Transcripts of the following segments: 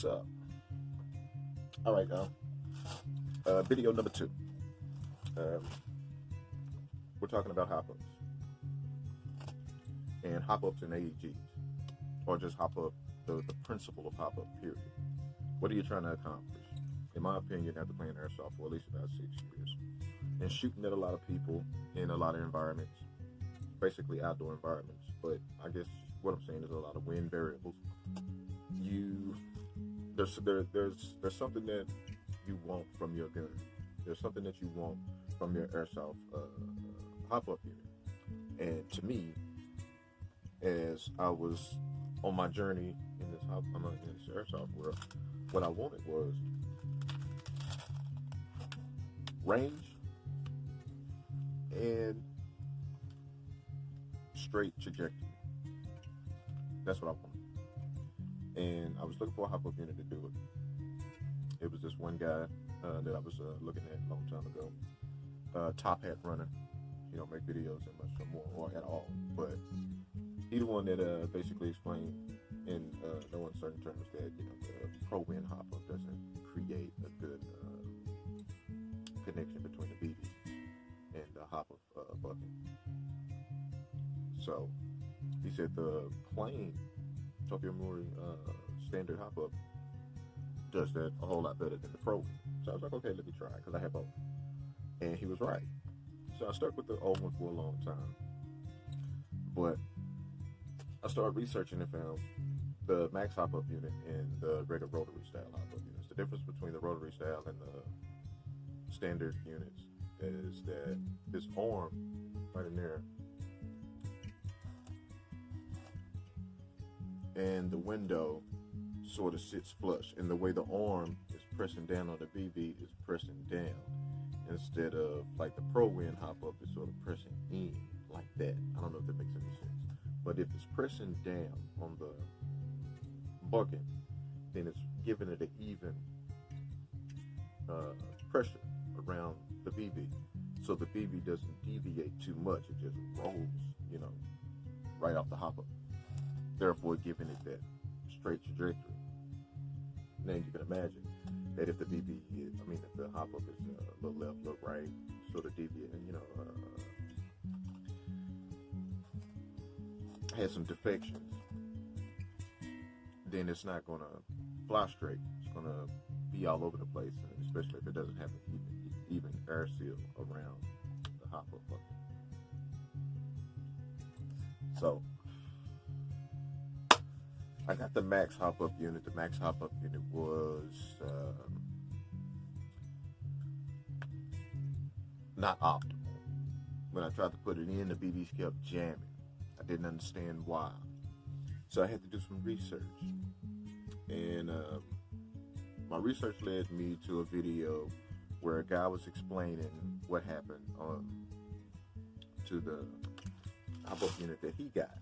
What's up? All right, now, video number two. Um, we're talking about hop ups and hop ups and AEGs, or just hop up, the principle of hop up, period. What are you trying to accomplish? In my opinion, after playing airsoft for at least about 6 years and shooting at a lot of people in a lot of environments, basically outdoor environments, but I guess what I'm saying is a lot of wind variables. You there's something that you want from your gun. There's something that you want from your airsoft hop-up unit. And to me, as I was on my journey in this airsoft world, what I wanted was range and straight trajectory. That's what I wanted. And I was looking for a hop-up unit to do it. It was this one guy that I was looking at a long time ago. Top Hat Runner. He don't make videos that much no more or at all. But he the one that basically explained in no uncertain terms that the pro wind hop-up doesn't create a good connection between the BB and the hop-up bucket. So he said the plain Tokyo Marui standard hop-up does that a whole lot better than the pro. So I was like, okay, let me try, because I have both. And he was right. So I stuck with the old one for a long time. But I started researching and found the max hop-up unit and the regular rotary style hop-up units. The difference between the rotary style and the standard units is that this arm right in there and the window sort of sits flush, and the way the arm is pressing down on the BB is pressing down instead of like the pro wind hop up is sort of pressing in like that. I don't know if that makes any sense, but if it's pressing down on the bucket, then it's giving it an even pressure around the BB, so the BB doesn't deviate too much. It just rolls, right off the hop up, therefore giving it that straight trajectory. Now you can imagine that if the BB is, if the hop up is a little left, little right, sort of deviate, and has some defections, then it's not gonna fly straight. It's gonna be all over the place, and especially if it doesn't have an even air seal around the hop up bucket. So I got the max hop-up unit. The max hop-up unit was not optimal. When I tried to put it in, the BBs kept jamming. I didn't understand why. So I had to do some research. And my research led me to a video where a guy was explaining what happened to the hop-up unit that he got.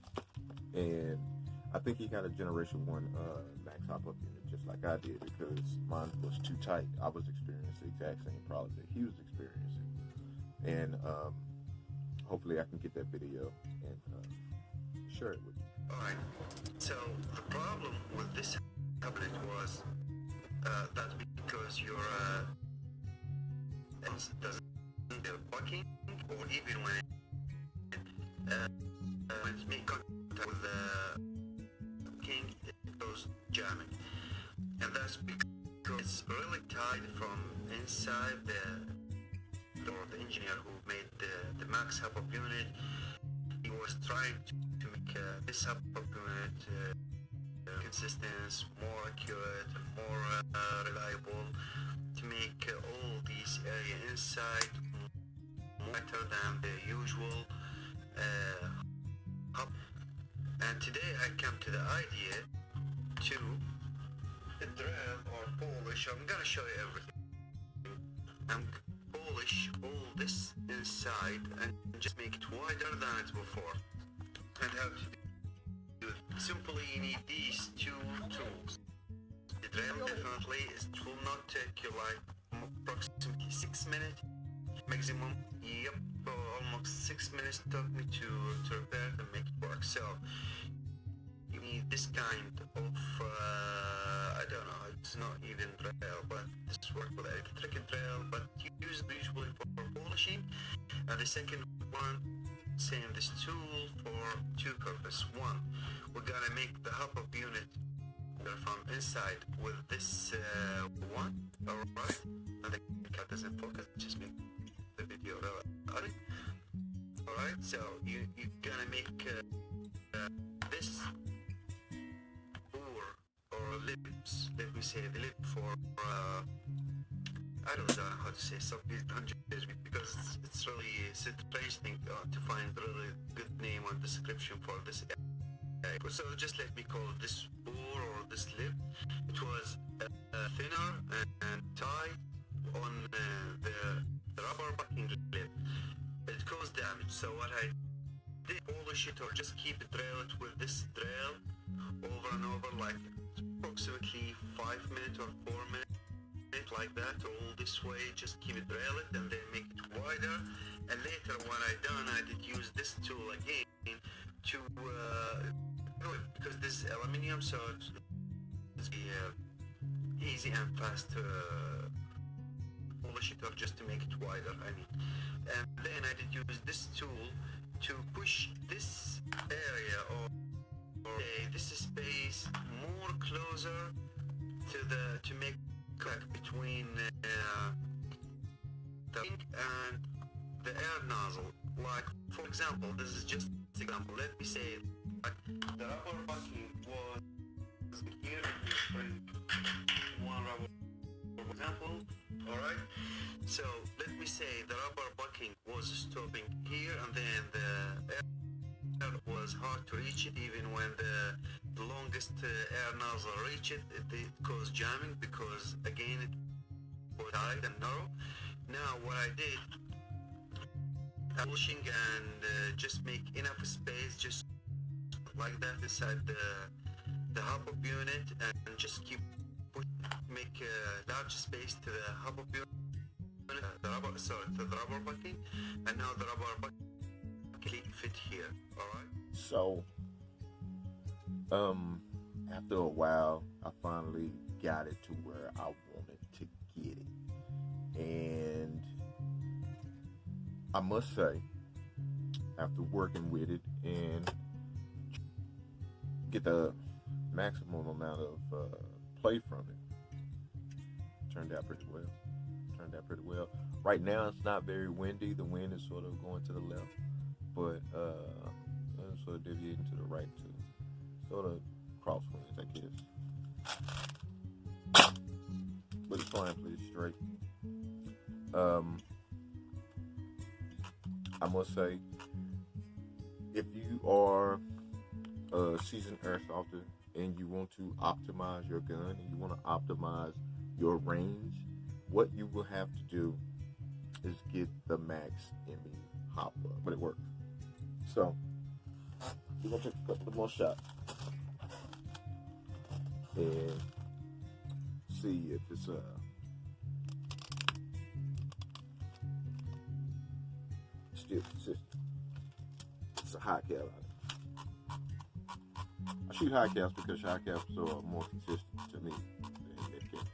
And I think he got a Generation 1 max hop-up unit just like I did, because mine was too tight. I was experiencing the exact same problem that he was experiencing. And hopefully I can get that video and share it with you. Alright, so the problem with this tablet was that because your doesn't do blocking, or even when it's making contact with the king, it goes jamming, and that's because it's really tight from inside the engineer who made the max hop-up unit. He was trying to make this hop-up unit consistent, more accurate, more reliable, to make all these areas inside better than the usual hop. And today I come to the idea to drill or polish. I'm gonna show you everything. I'm polish all this inside and just make it wider than it before. And how to do it? Simply you need these two tools. The drill definitely will not take you like approximately 6 minutes maximum. Yep, almost 6 minutes took me to repair it and make it work. So you need this kind of I don't know, not even drill, but this work with electric drill, but used usually for polishing. And the second one, same this tool for two purpose. One, we're gonna make the hub-up unit from inside with this one, alright? And the cat doesn't focus, just make the video alright? Alright, so you're gonna make this or lips, let me say the lip for I don't know how to say because it's really a strange thing to find a really good name on description for this. So just let me call this bore or this lip. It was thinner and tight on the rubber backing lip. It caused damage. So what I did, polish it or just keep it drill it with this drill over and over, like approximately 5 minutes or 4 minutes. Like that, all this way, just keep it drill it and then make it wider. And later when I done, I did use this tool again to because this is aluminium, so it's easy and fast to polish it or just to make it wider, I mean. And then I did use this tool to push this area or this space more closer to make crack between the ink and the air nozzle. Like for example, this is just an example. Let me say like the rubber backing was here. One rubber example. Alright. So let me say the rubber backing was stopping here, and then the air was hard to reach it. Even when the longest air nozzle reached it, it caused jamming because again it was tight and narrow. Now what I did, polishing and just make enough space, just like that inside the hub-up unit, and just keep make a large space to the hub-up unit, the rubber backing, and now the rubber backing fit here. All right. So, after a while, I finally got it to where I wanted to get it. And I must say, after working with it and get the maximum amount of play from it, turned out pretty well. Right now, it's not very windy. The wind is sort of going to the left, but it's sort of deviating to the right too. Sort of crosswinds, I guess. But it's flying pretty straight. I must say, if you are a seasoned airsofter and you want to optimize your gun and you want to optimize your range, what you will have to do is get the Max ME Hopper, but it works. So we're gonna take a couple more shots and see if it's still consistent. It's a high cal out. I shoot high caps because high caps are more consistent to me than mid caps.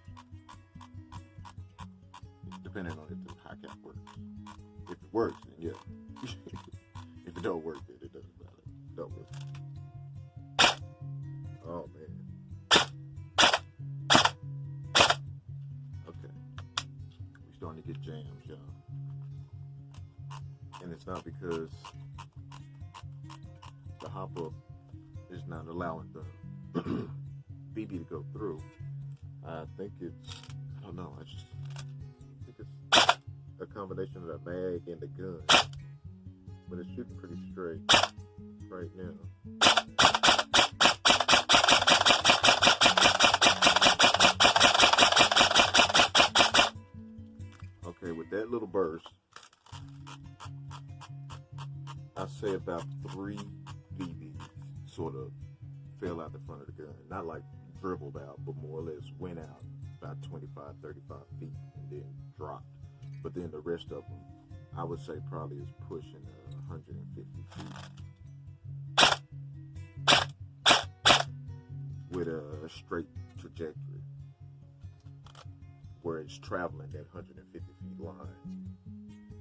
Depending on if the high cap works. If it works, then yeah. If it don't work, then it doesn't matter. Don't work. Oh man. Okay. We're starting to get jams, y'all. And it's not because the hopper is not allowing the BB to go through. I think it's, I don't know, I think it's a combination of the mag and the gun. But it's shooting pretty straight right now. Okay, with that little burst, I say about 3 BBs sort of fell out the front of the gun. Not like dribbled out, but more or less went out about 25, 35 feet and then dropped. But then the rest of them, I would say probably is pushing 150 feet with a straight trajectory. where it's traveling that 150 feet line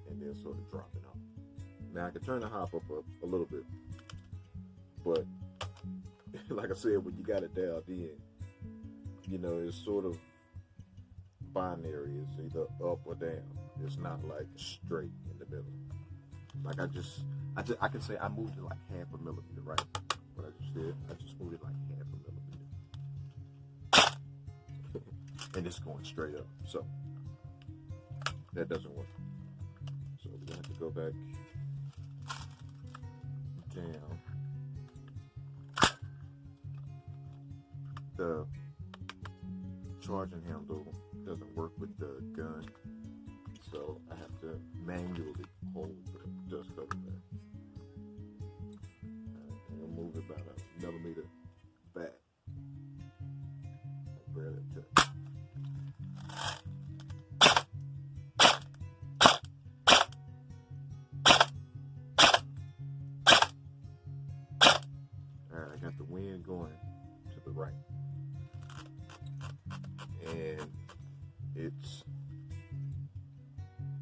and then sort of dropping off. Now I can turn the hop up a little bit, but like I said, when you got it dialed in, you know, it's sort of binary. It's either up or down. It's not like straight in the middle. Like I can say I moved it like half a millimeter, right? What I just did, I just moved it like half a millimeter. And it's going straight up. So that doesn't work. So we're gonna have to go back down. The charging handle doesn't work with the gun, so I have to manually hold the dust cover back. I'm gonna move it about a millimeter back. Barely touch. Alright, I got the wind going to the right. And it's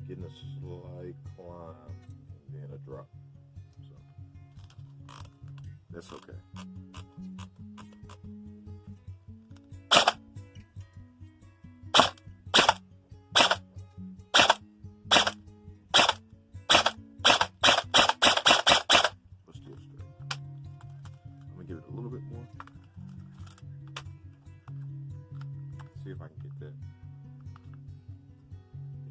getting a slight climb and then a drop. So that's okay. But still straight. I'm gonna give it a little bit more. See if I can get that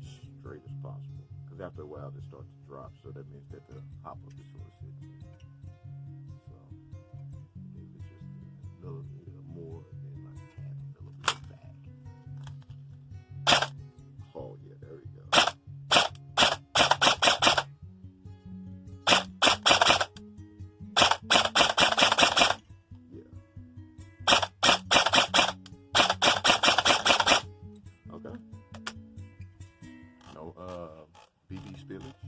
as straight as possible. Because after a while, they start to drop, so that means that the hop up is sort of sitting. So maybe just a millimeter more, and then like half a millimeter back. Oh yeah, there we go. BB spillage.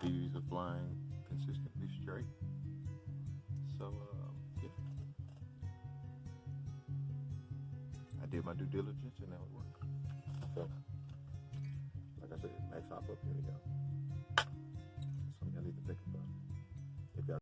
BBs are flying consistently straight. So, yeah. I did my due diligence and now it works. So, like I said, next hop up, here we go. Something I need to think about.